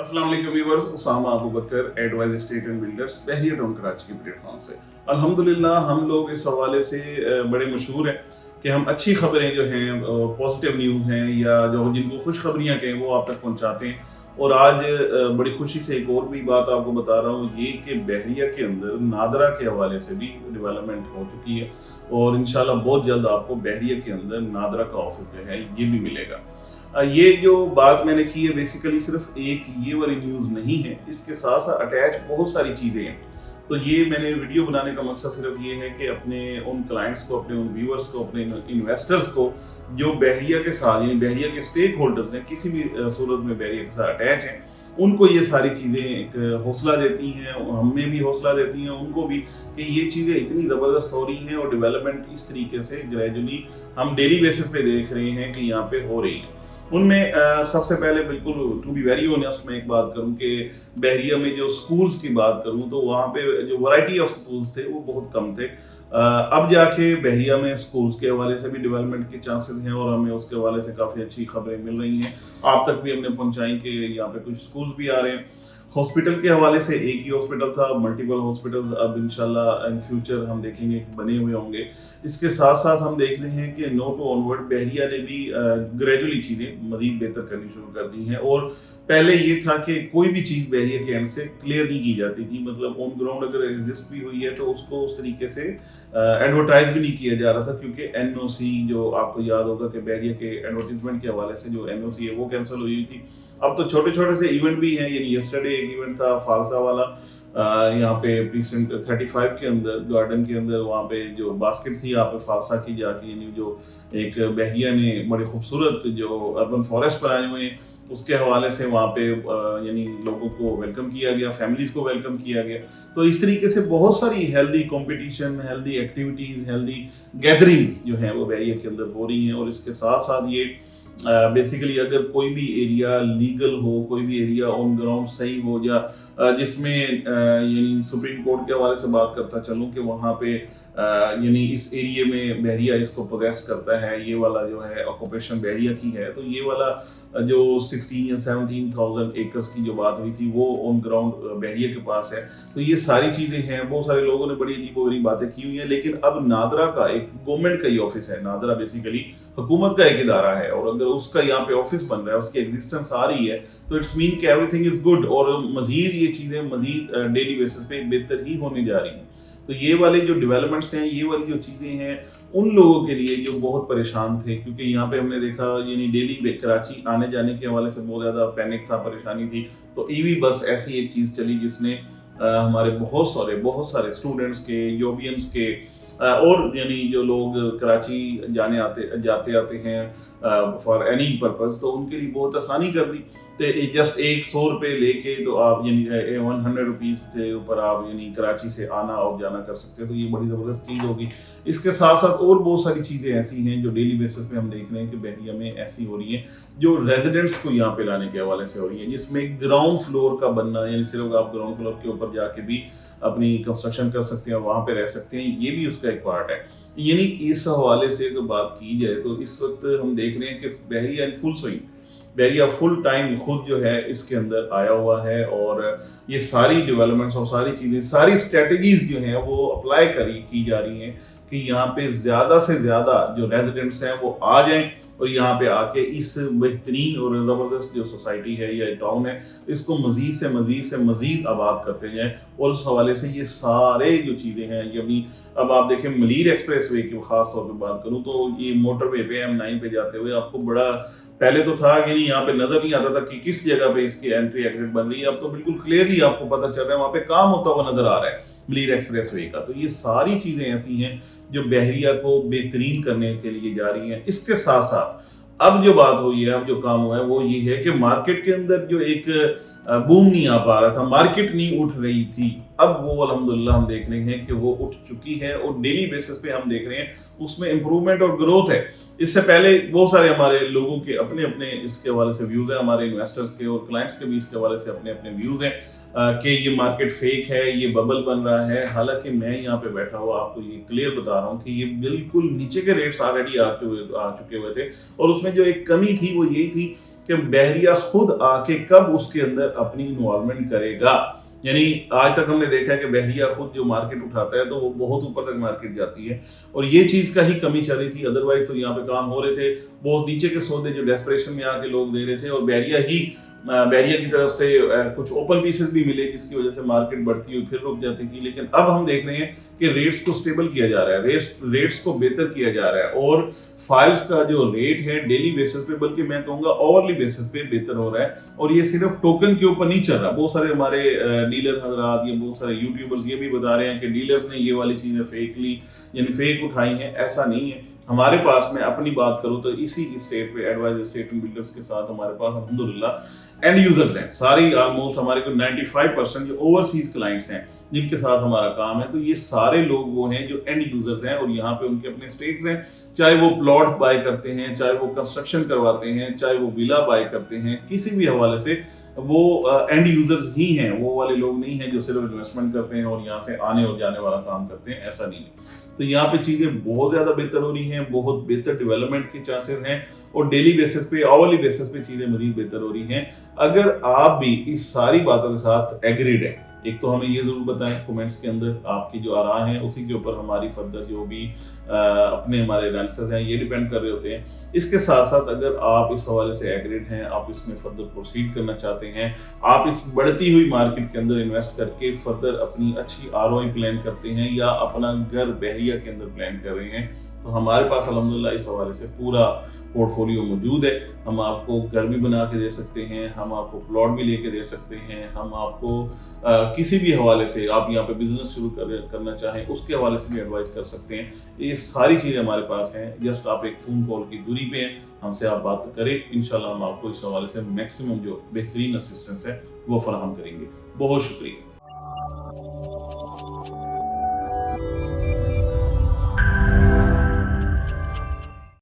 अस्सलाम वालेकुम viewers, Usama Abu Bakar advise estate and builders Bahria town Karachi के प्लेटफॉर्म से अल्हम्दुलिल्लाह हम लोग इस हवाले से बड़े मशहूर हैं कि हम अच्छी खबरें जो हैं, पॉजिटिव न्यूज़ हैं या जो जिनको खुशखबरियाँ कहें वो आप तक पहुंचाते हैं। और आज बड़ी खुशी से एक और भी बात आपको बता रहा हूँ, ये कि बहरिया के अंदर नादरा के हवाले से भी डेवलपमेंट हो चुकी है और इंशाल्लाह बहुत जल्द आपको बहरिया के अंदर नादरा का ऑफिस जो है ये भी मिलेगा। ये जो बात मैंने की है बेसिकली सिर्फ एक ये वाली न्यूज़ नहीं है, इसके साथ साथ अटैच बहुत सारी चीज़ें हैं। तो ये मैंने वीडियो बनाने का मकसद सिर्फ ये है कि अपने उन क्लाइंट्स को, अपने उन व्यूअर्स को, अपने इन्वेस्टर्स को जो बहरिया के साथ यानी बहरिया के स्टेक होल्डर्स हैं, किसी भी सूरत में बहरिया के साथ अटैच हैं, उनको ये सारी चीज़ें एक हौसला देती हैं, हमें भी हौसला देती हैं, उनको भी, कि ये चीज़ें इतनी ज़बरदस्त हो रही हैं और डेवलपमेंट इस तरीके से ग्रेजुअली हम डेली बेसिस पे देख रहे हैं कि यहाँ पे हो रही है। उनमें सबसे पहले बिल्कुल टू बी वेरी ऑनेस्ट मैं एक बात करूं कि बहरिया में जो स्कूल्स की बात करूं तो वहाँ पे जो वैरायटी ऑफ स्कूल्स थे वो बहुत कम थे। अब जाके बहरिया में स्कूल्स के हवाले से भी डेवलपमेंट के चांसेस हैं और हमें उसके हवाले से काफ़ी अच्छी खबरें मिल रही हैं। आप तक भी हमने पहुँचाई कि यहाँ पे कुछ स्कूल्स भी आ रहे हैं। हॉस्पिटल के हवाले से एक ही हॉस्पिटल था, मल्टीपल हॉस्पिटल अब इंशाल्लाह इन फ्यूचर हम देखेंगे कि बने हुए होंगे। इसके साथ साथ हम देख रहे हैं कि नो टू ऑनवर्ड बहरिया ने भी ग्रेजुअली चीज़ें मज़ीद बेहतर करनी शुरू कर दी हैं। और पहले ये था कि कोई भी चीज़ बहरिया के एंड से क्लियर नहीं की जाती थी, मतलब ऑन ग्राउंड अगर एग्जिस्ट भी हुई है तो उसको उस तरीके से एडवर्टाइज भी नहीं किया जा रहा था, क्योंकि एनओसी जो आपको याद होगा कि बहरिया के एडवर्टीजमेंट के हवाले से जो एनओसी है वो कैंसिल हुई थी। अब तो छोटे छोटे से इवेंट भी हैं, यानी यस्टरडे एक इवेंट था फालसा वाला यहाँ पे प्रीसेंट 35 के अंदर गार्डन के अंदर, वहाँ पे जो बास्केट थी यहाँ पे फालसा की जाती, यानी जो एक बहरिया ने बड़े खूबसूरत जो अर्बन फॉरेस्ट बनाए हुए हैं उसके हवाले से वहाँ पे यानी लोगों को वेलकम किया गया, फैमिलीज़ को वेलकम किया गया। तो इस तरीके से बहुत सारी healthy competition, healthy activities, healthy gatherings जो हैं वो बहरिया के अंदर हो रही हैं। और इसके साथ साथ ये बेसिकली अगर कोई भी एरिया लीगल हो, कोई भी एरिया ऑन ग्राउंड सही हो, या जिसमें यानी सुप्रीम कोर्ट के हवाले से बात करता चलूँ कि वहाँ पे यानी इस एरिया में बहरिया इसको पोजेस करता है, ये वाला जो है ऑक्यूपेशन बहरिया की है, तो ये वाला जो 16 या 17,000 एकर्स की जो बात हुई थी वो ऑन ग्राउंड बहरिया के पास है। तो ये सारी चीज़ें हैं, बहुत सारे लोगों ने बड़ी अजीब बातें की हुई हैं, लेकिन अब नादरा का एक गवर्नमेंट का ही ऑफिस है। नादरा बेसिकली हुकूमत का एक इदारा है और अगर उसका यहाँ पे ऑफिस बन रहा है, उसकी एग्जिस्टेंस आ रही है, तो इट्स मीन कि एवरीथिंग इज गुड और मजीद ये चीज़ें मजीद डेली बेसिस पे बेहतर ही होने जा रही हैं। तो ये वाले जो डेवलपमेंट्स हैं, ये वाली जो चीज़ें हैं, उन लोगों के लिए जो बहुत परेशान थे, क्योंकि यहाँ पे हमने देखा यानी डेली कराची आने जाने के हवाले से बहुत ज़्यादा पैनिक था, परेशानी थी। तो ईवी बस ऐसी एक चीज़ चली जिसने हमारे बहुत सारे स्टूडेंट्स के, यूबियंस के और यानी जो लोग कराची जाते आते हैं फॉर एनी पर्पज़, तो उनके लिए बहुत आसानी कर दी। तो जस्ट 100 रुपये लेके तो आप यानी 100 रुपीज़ के ऊपर आप यानी कराची से आना और जाना कर सकते हैं। तो ये बड़ी ज़बरदस्त चीज़ होगी। इसके साथ साथ और बहुत सारी चीज़ें ऐसी हैं जो डेली बेसिस पे हम देख रहे हैं कि बहरिया में ऐसी हो रही हैं जो रेजिडेंट्स को यहाँ पे लाने के हवाले से हो रही है, जिसमें ग्राउंड फ्लोर का बनना, यानी सिर्फ आप ग्राउंड फ्लोर के ऊपर जाके भी अपनी कंस्ट्रक्शन कर सकते हैं और वहाँ पे रह सकते हैं, ये भी उसका एक पार्ट है। यानी इस हवाले से अगर बात की जाए तो इस वक्त हम देख रहे हैं कि Bahria in full swing, Bahria full time खुद जो है इसके अंदर आया हुआ है और ये सारी डेवलपमेंट्स और सारी चीज़ें, सारी स्ट्रेटजीज जो हैं वो अप्लाई की जा रही हैं कि यहाँ पे ज़्यादा से ज़्यादा जो रेजिडेंट्स हैं वो आ जाएं और यहाँ पे आके इस बेहतरीन और ज़बरदस्त जो सोसाइटी है या टाउन है इसको मज़ीद से मज़ीद आबाद करते जाएँ। और उस हवाले से ये सारे जो चीज़ें हैं, यानी अब आप देखें मलीर एक्सप्रेस वे की ख़ास तौर पे बात करूँ तो ये मोटर वे पे M9 पे जाते हुए आपको बड़ा पहले तो था कि नहीं, यहाँ पे नज़र नहीं आता था कि किस जगह पे इसकी एंट्री एग्जिट बन रही है। अब तो बिल्कुल क्लियरली आपको पता चल रहा है, वहाँ पे काम होता हुआ नज़र आ रहा है मलीर एक्सप्रेस वे का। तो ये सारी चीज़ें ऐसी हैं जो बहरिया को बेहतरीन करने के लिए जा रही हैं। इसके साथ साथ अब जो बात हुई है, अब जो काम हुआ है वो ये है कि मार्केट के अंदर जो एक बूम नहीं आ पा रहा था, मार्केट नहीं उठ रही थी, अब वो अल्हम्दुलिल्लाह हम देख रहे हैं कि वो उठ चुकी है और डेली बेसिस पे हम देख रहे हैं उसमें इम्प्रूवमेंट और ग्रोथ है। इससे पहले बहुत सारे हमारे लोगों के अपने अपने इसके हवाले से व्यूज़ हैं, हमारे इन्वेस्टर्स के और क्लाइंट्स के भी इसके हवाले से अपने अपने व्यूज़ हैं कि ये मार्केट फेक है, ये बबल बन रहा है। हालांकि मैं यहाँ पे बैठा हुआ आपको ये क्लियर बता रहा हूँ कि ये बिल्कुल नीचे के रेट्स ऑलरेडी आ चुके हुए थे और उसमें जो एक कमी थी वो यही थी کہ बहरिया खुद आके कब उसके अंदर अपनी इन्वॉल्वमेंट करेगा। यानी आज तक हमने देखा है कि बहरिया खुद जो मार्केट उठाता है तो वो बहुत ऊपर तक मार्केट जाती है, और ये चीज़ का ही कमी चल रही थी। अदरवाइज तो यहाँ पे काम हो रहे थे, बहुत नीचे के सौदे जो डेस्परेशन में आके लोग दे रहे थे, और बहरिया की तरफ से कुछ ओपन पीसेस भी मिले जिसकी वजह से मार्केट बढ़ती हुई फिर रुक जाती थी। लेकिन अब हम देख रहे हैं कि रेट्स को स्टेबल किया जा रहा है, रेट्स को बेहतर किया जा रहा है, और फाइल्स का जो रेट है डेली बेसिस पे, बल्कि मैं कहूँगा ओवरली बेसिस पे बेहतर हो रहा है। और ये सिर्फ टोकन के ऊपर नहीं चल रहा। बहुत सारे हमारे डीलर हजरात या बहुत सारे यूट्यूबर्स ये भी बता रहे हैं कि डीलर्स ने ये वाली चीज़ें फेक ली, यानी फेक उठाई हैं। ऐसा नहीं है। हमारे पास, मैं अपनी बात करूं तो इसी स्टेट पे एडवाइज एस्टेट एंड बिल्डर्स के साथ हमारे पास अल्हम्दुलिल्लाह एंड यूजर्स हैं सारी, ऑलमोस्ट हमारे को 95% जो ओवरसीज क्लाइंट्स हैं जिनके साथ हमारा काम है। तो ये सारे लोग वो हैं जो एंड यूजर्स हैं, और यहाँ पे उनके अपने स्टेक्स हैं, चाहे वो प्लॉट बाय करते हैं, चाहे वो कंस्ट्रक्शन करवाते हैं, चाहे वो विला बाय करते हैं, किसी भी हवाले से वो एंड यूजर्स ही हैं। वो वाले लोग नहीं हैं जो सिर्फ इन्वेस्टमेंट करते हैं और यहाँ से आने और जाने वाला काम करते हैं, ऐसा नहीं है। तो यहाँ पे चीज़ें बहुत ज़्यादा बेहतर हो रही हैं, बहुत बेहतर डेवलपमेंट के चांसेस हैं, और डेली बेसिस पे, आवरली बेसिस पे चीज़ें मज़ीद बेहतर हो रही हैं। अगर आप भी इस सारी बातों के साथ एग्रीड है, एक तो हमें ये ज़रूर बताएं कमेंट्स के अंदर आपकी जो आराह हैं, उसी के ऊपर हमारी फर्दर जो भी अपने हमारे एनालिसिस हैं ये डिपेंड कर रहे होते हैं। इसके साथ साथ अगर आप इस हवाले से एग्रीड हैं, आप इसमें फर्दर प्रोसीड करना चाहते हैं, आप इस बढ़ती हुई मार्केट के अंदर इन्वेस्ट करके फर्दर अपनी अच्छी ROI प्लान करते हैं, या अपना घर बहरिया के अंदर प्लान कर रहे हैं, तो हमारे पास अल्हम्दुलिल्लाह इस हवाले से पूरा पोर्टफोलियो मौजूद है। हम आपको घर भी बना के दे सकते हैं, हम आपको प्लॉट भी लेके दे सकते हैं, हम आपको किसी भी हवाले से, आप यहाँ पे बिजनेस शुरू करना चाहें उसके हवाले से भी एडवाइस कर सकते हैं। ये सारी चीज़ें हमारे पास हैं। जस्ट आप एक फ़ोन कॉल की दूरी पे हैं, हमसे आप बात करें, इंशाल्लाह हम आपको इस हवाले से मैक्सिमम जो बेहतरीन असिस्टेंस है वो फराहम करेंगे। बहुत शुक्रिया।